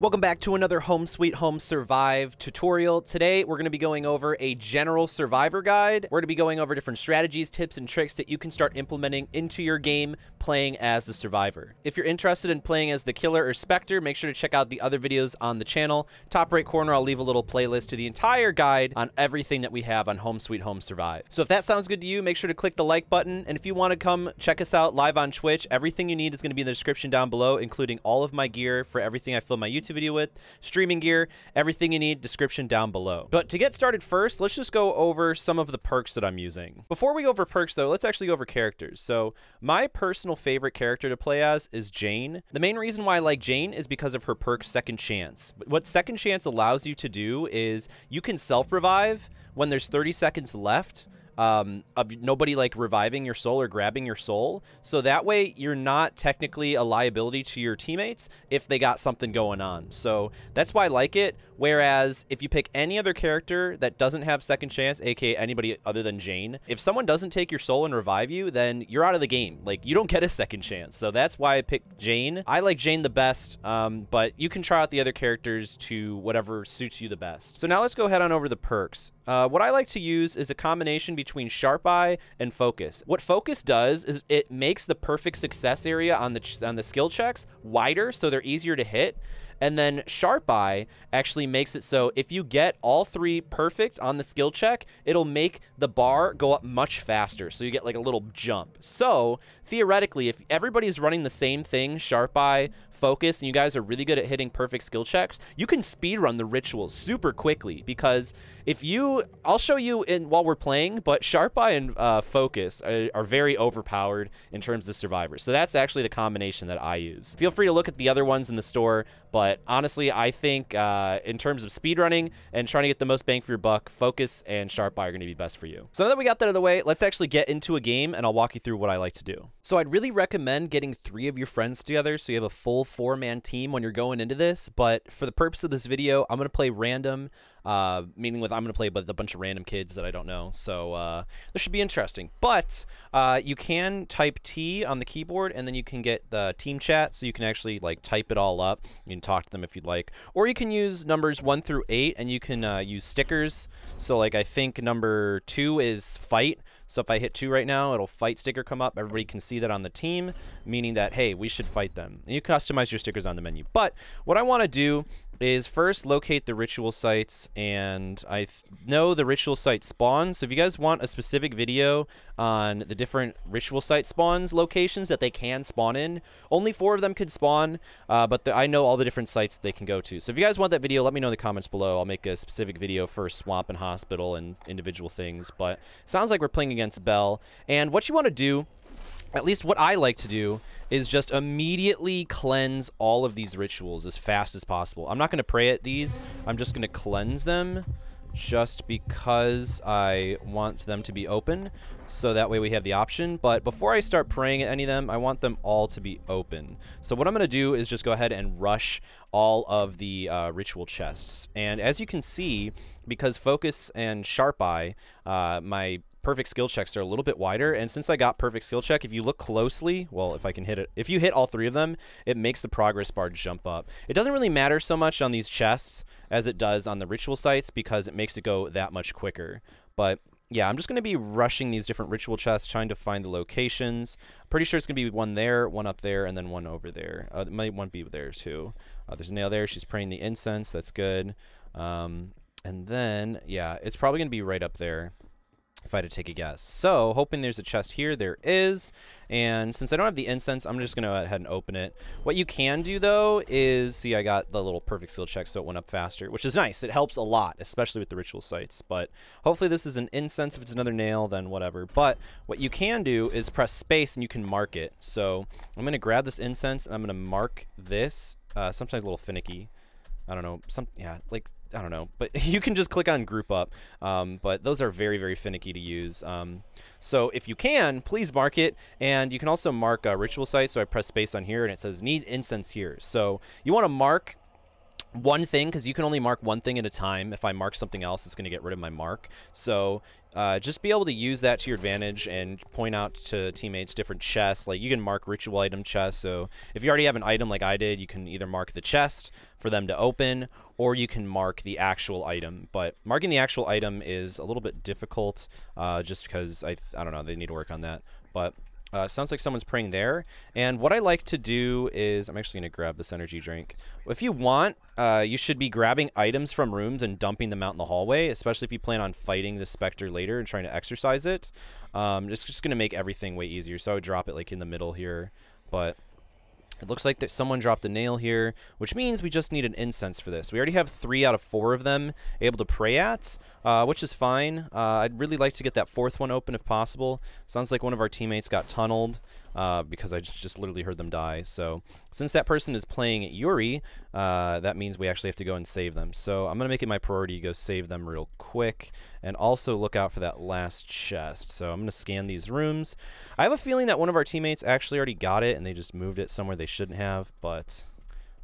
Welcome back to another Home Sweet Home Survive tutorial. Today, we're going to be going over a general survivor guide. We're going to be going over different strategies, tips, and tricks that you can start implementing into your game playing as a survivor. If you're interested in playing as the killer or specter, make sure to check out the other videos on the channel. Top right corner, I'll leave a little playlist to the entire guide on everything that we have on Home Sweet Home Survive. So if that sounds good to you, make sure to click the like button. And if you want to come check us out live on Twitch, everything you need is going to be in the description down below, including all of my gear for everything I film my YouTube video with, streaming gear, everything you need, description down below. But to get started first, let's just go over some of the perks that I'm using. Before we go over perks though, let's actually go over characters. So my personal favorite character to play as is Jane. The main reason why I like Jane is because of her perk Second Chance. What Second Chance allows you to do is you can self-revive when there's 30 seconds left of nobody like reviving your soul or grabbing your soul. So that way you're not technically a liability to your teammates if they got something going on. So that's why I like it. Whereas if you pick any other character that doesn't have Second Chance, aka anybody other than Jane, if someone doesn't take your soul and revive you, then you're out of the game. Like, you don't get a second chance. So that's why I picked Jane. I like Jane the best, but you can try out the other characters to whatever suits you the best. So now let's go head on over the perks. What I like to use is a combination between Sharp Eye and Focus. What Focus does is it makes the perfect success area on the skill checks wider, so they're easier to hit. And then Sharp Eye actually makes it so if you get all three perfect on the skill check, it'll make the bar go up much faster. So you get like a little jump. So theoretically, if everybody's running the same thing, Sharp Eye, Focus, and you guys are really good at hitting perfect skill checks, you can speedrun the rituals super quickly. Because if you, I'll show you while we're playing, but Sharp Eye and Focus are very overpowered in terms of survivors. So that's actually the combination that I use. Feel free to look at the other ones in the store, but honestly, I think in terms of speedrunning and trying to get the most bang for your buck, Focus and Sharp Eye are going to be best for you. So now that we got that out of the way, let's actually get into a game, and I'll walk you through what I like to do. So I'd really recommend getting 3 of your friends together so you have a full 4-man team when you're going into this. But for the purpose of this video, I'm going to play random, meaning with I'm going to play with a bunch of random kids that I don't know. So this should be interesting. But you can type T on the keyboard, and then you can get the team chat, so you can actually like type it all up. You can talk to them if you'd like, or you can use numbers 1 through 8, and you can use stickers. So like I think number 2 is fight. So if I hit 2 right now, it'll fight sticker come up. Everybody can see that on the team, meaning that, hey, we should fight them. And you customize your stickers on the menu. But what I want to do is first locate the ritual sites, and I know the ritual site spawns. So if you guys want a specific video on the different ritual site spawns locations that they can spawn in, only 4 of them can spawn, but I know all the different sites that they can go to. So if you guys want that video, let me know in the comments below. I'll make a specific video for Swamp and Hospital and individual things. But it sounds like we're playing against Belle, and what you want to do, at least what I like to do, is just immediately cleanse all of these rituals as fast as possible. I'm not going to pray at these. I'm just going to cleanse them just because I want them to be open, so that way we have the option. But before I start praying at any of them, I want them all to be open. So what I'm going to do is just go ahead and rush all of the ritual chests. And as you can see, because Focus and Sharp Eye, my perfect skill checks are a little bit wider, and since I got perfect skill check, if you look closely, well, if I can hit it, if you hit all 3 of them, it makes the progress bar jump up. It doesn't really matter so much on these chests as it does on the ritual sites, because it makes it go that much quicker. But yeah, I'm just going to be rushing these different ritual chests, trying to find the locations. I'm pretty sure it's going to be 1 there, 1 up there, and then 1 over there. It might one be there too. There's a nail there. She's praying the incense. That's good. And then, yeah, it's probably going to be right up there, if I had to take a guess. So, hoping there's a chest here. There is. And since I don't have the incense, I'm just going to go ahead and open it. What you can do, though, is, see, I got the little perfect skill check, so it went up faster, which is nice. It helps a lot, especially with the ritual sites. But hopefully this is an incense. If it's another nail, then whatever. But what you can do is press space, and you can mark it. So, I'm going to grab this incense, and I'm going to mark this. Sometimes a little finicky. I don't know. Yeah, like, I don't know, but you can just click on group up, but those are very, very finicky to use. So if you can, please mark it, and you can also mark ritual site. So I press space on here, and it says need incense here. So you want to mark one thing, because you can only mark one thing at a time. If I mark something else, it's going to get rid of my mark. So just be able to use that to your advantage and point out to teammates different chests. Like you can mark ritual item chests. So if you already have an item like I did, you can either mark the chest for them to open, or you can mark the actual item. But marking the actual item is a little bit difficult just because, I don't know, they need to work on that. But sounds like someone's praying there. And what I like to do is, I'm actually going to grab this energy drink. If you want, you should be grabbing items from rooms and dumping them out in the hallway, especially if you plan on fighting the specter later and trying to exercise it. It's just going to make everything way easier. So I would drop it like in the middle here. But it looks like that someone dropped a nail here, which means we just need an incense for this. We already have 3 out of 4 of them able to pray at, which is fine. I'd really like to get that 4th one open if possible. Sounds like one of our teammates got tunneled because I just literally heard them die. So since that person is playing Yuri, that means we actually have to go and save them. So I'm going to make it my priority to go save them real quick and also look out for that last chest. So I'm going to scan these rooms. I have a feeling that one of our teammates actually already got it and they just moved it somewhere they shouldn't have, but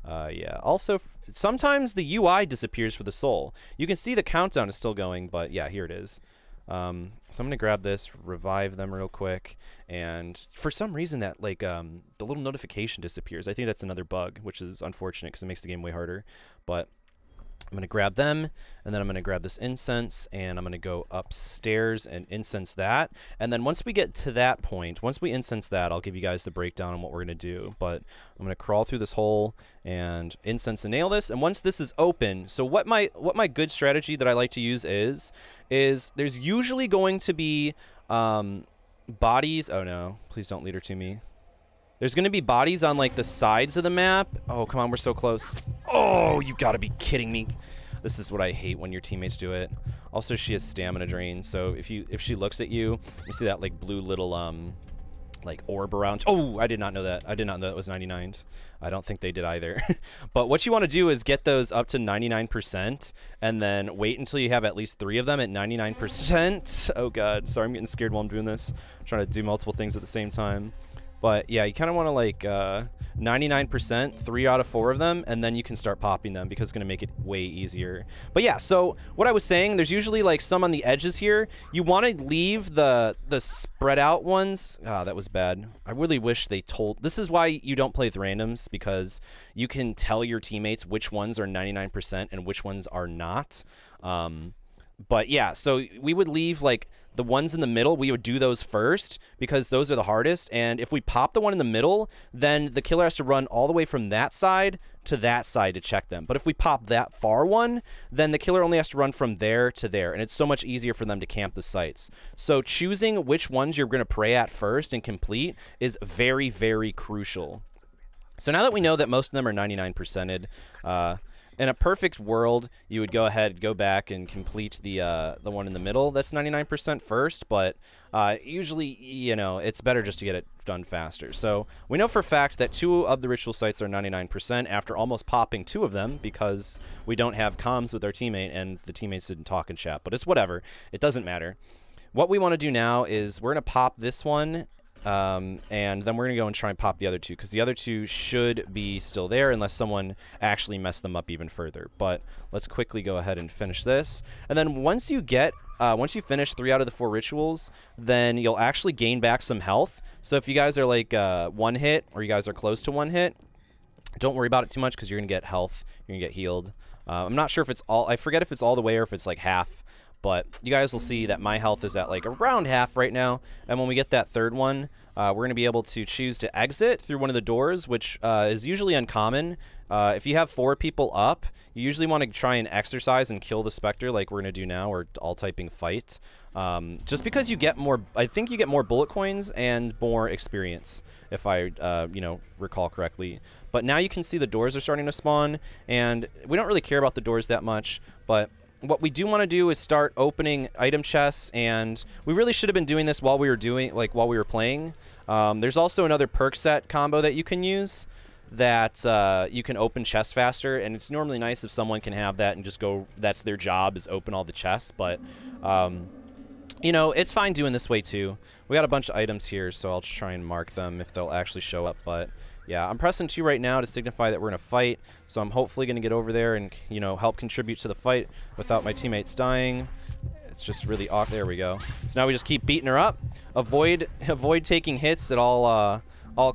yeah. Also, sometimes the UI disappears for the soul. You can see the countdown is still going, but yeah, here it is. So I'm gonna grab this, revive them real quick, and for some reason that like the little notification disappears. I think that's another bug, which is unfortunate because it makes the game way harder. But I'm gonna grab them, and then I'm gonna grab this incense, and I'm gonna go upstairs and incense that. And then once we get to that point, once we incense that, I'll give you guys the breakdown on what we're gonna do. But I'm gonna crawl through this hole and incense and nail this. And once this is open, so what my good strategy that I like to use is there's usually going to be bodies. Oh no, please don't lead her to me. There's going to be bodies on, like, the sides of the map. Oh, come on, we're so close. Oh, you gotta be kidding me. This is what I hate when your teammates do it. Also, she has stamina drain, so if she looks at you, you see that, like, blue little, like, orb around. Oh, I did not know that. I did not know it was 99. I don't think they did either. But what you want to do is get those up to 99%, and then wait until you have at least 3 of them at 99%. Oh, God. Sorry, I'm getting scared while I'm doing this. I'm trying to do multiple things at the same time. But yeah, you kind of want to like 99%, 3 out of 4 of them, and then you can start popping them because it's going to make it way easier. But yeah, so what I was saying, there's usually like some on the edges here. You want to leave the spread out ones. Ah, that was bad. I really wish they told. This is why you don't play with randoms, because you can tell your teammates which ones are 99% and which ones are not. But yeah, so we would leave like the ones in the middle, we would do those first because those are the hardest. And if we pop the one in the middle, then the killer has to run all the way from that side to check them. But if we pop that far one, then the killer only has to run from there to there. And it's so much easier for them to camp the sites. So choosing which ones you're going to pray at first and complete is very, very crucial. So now that we know that most of them are 99%ed, in a perfect world, you would go ahead, go back, and complete the one in the middle that's 99% first, but usually, you know, it's better just to get it done faster. So we know for a fact that 2 of the ritual sites are 99% after almost popping 2 of them because we don't have comms with our teammate, and the teammates didn't talk in chat, but it's whatever. It doesn't matter. What we want to do now is we're going to pop this one, and then we're going to go and try and pop the other 2, because the other 2 should be still there unless someone actually messed them up even further. But let's quickly go ahead and finish this. And then once you finish 3 out of the 4 rituals, then you'll actually gain back some health. So if you guys are like 1 hit, or you guys are close to 1 hit, don't worry about it too much because you're going to get health. You're going to get healed. I'm not sure if it's all, I forget if it's all the way or if it's like half. But you guys will see that my health is at like around half right now. And when we get that 3rd one, we're going to be able to choose to exit through one of the doors, which is usually uncommon. If you have 4 people up, you usually want to try and exercise and kill the specter like we're going to do now, or all typing fight. Just because you get more, I think you get more bullet coins and more experience, if I, you know, recall correctly. But now you can see the doors are starting to spawn, and we don't really care about the doors that much, but what we do want to do is start opening item chests, and we really should have been doing this while we were playing. There's also another perk set combo that you can use that you can open chests faster, and it's normally nice if someone can have that and just go, that's their job, is open all the chests. But you know, it's fine doing this way too. We got a bunch of items here, so I'll just try and mark them if they'll actually show up. But Yeah, I'm pressing 2 right now to signify that we're going to fight, so I'm hopefully going to get over there and, you know, help contribute to the fight without my teammates dying. It's just really off. There we go. So now we just keep beating her up. Avoid taking hits at all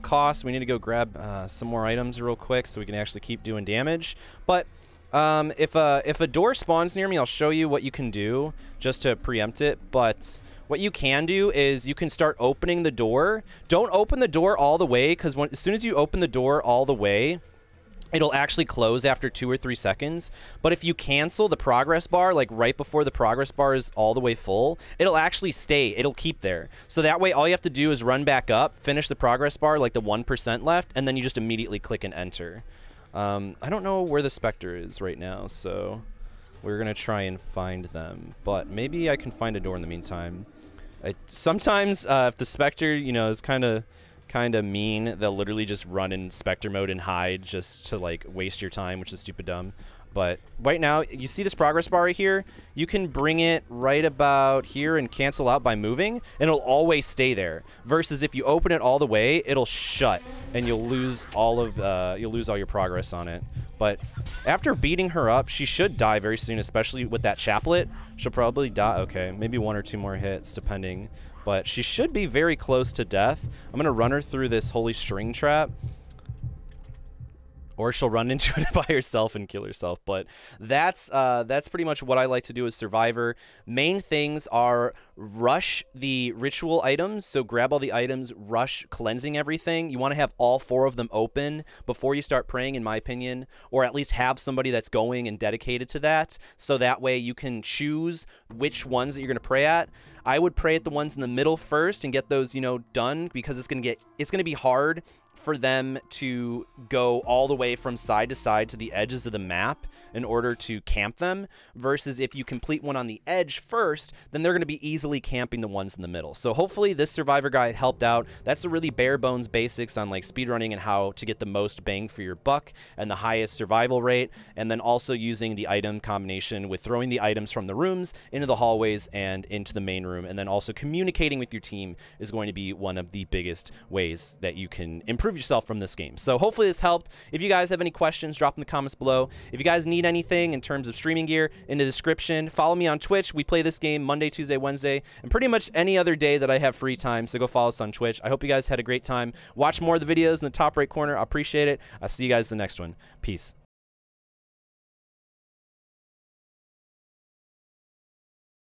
costs. We need to go grab some more items real quick so we can actually keep doing damage. But if a door spawns near me, I'll show you what you can do just to preempt it. But what you can do is you can start opening the door. Don't open the door all the way, because as soon as you open the door all the way, it'll actually close after 2 or 3 seconds. But if you cancel the progress bar, like right before the progress bar is all the way full, it'll actually stay. It'll keep there. So that way, all you have to do is run back up, finish the progress bar, like the 1% left, and then you just immediately click and enter. I don't know where the specter is right now, so we're going to try and find them. But maybe I can find a door in the meantime. Sometimes, if the specter, you know, is kind of mean, they'll literally just run in specter mode and hide just to like waste your time, which is stupid dumb. But right now, you see this progress bar right here? You can bring it right about here and cancel out by moving, and it'll always stay there. Versus if you open it all the way, it'll shut, and you'll lose all your progress on it. But after beating her up, she should die very soon, especially with that chaplet. She'll probably die. Okay, maybe 1 or 2 more hits, depending. But she should be very close to death. I'm going to run her through this holy string trap. Or she'll run into it by herself and kill herself. But that's pretty much what I like to do as Survivor. Main things are rush the ritual items. So grab all the items, rush cleansing everything. You want to have all 4 of them open before you start praying, in my opinion. Or at least have somebody that's going and dedicated to that. So that way you can choose which ones that you're going to pray at. I would pray at the ones in the middle first and get those, you know, done, because it's going to be hard for them to go all the way from side to side to the edges of the map in order to camp them, versus if you complete one on the edge first, then they're going to be easily camping the ones in the middle. So hopefully this Survivor guide helped out. That's the really bare bones basics on like speedrunning and how to get the most bang for your buck and the highest survival rate, and then also using the item combination with throwing the items from the rooms into the hallways and into the main room, and then also communicating with your team is going to be one of the biggest ways that you can improve yourself from this game. So hopefully this helped. If you guys have any questions, drop in the comments below. If you guys need anything in terms of streaming gear, in the description. Follow me on Twitch. We play this game Monday, Tuesday, Wednesday, and pretty much any other day that I have free time, so go follow us on Twitch. I hope you guys had a great time. Watch more of the videos in the top right corner. I appreciate it. I'll see you guys in the next one. Peace.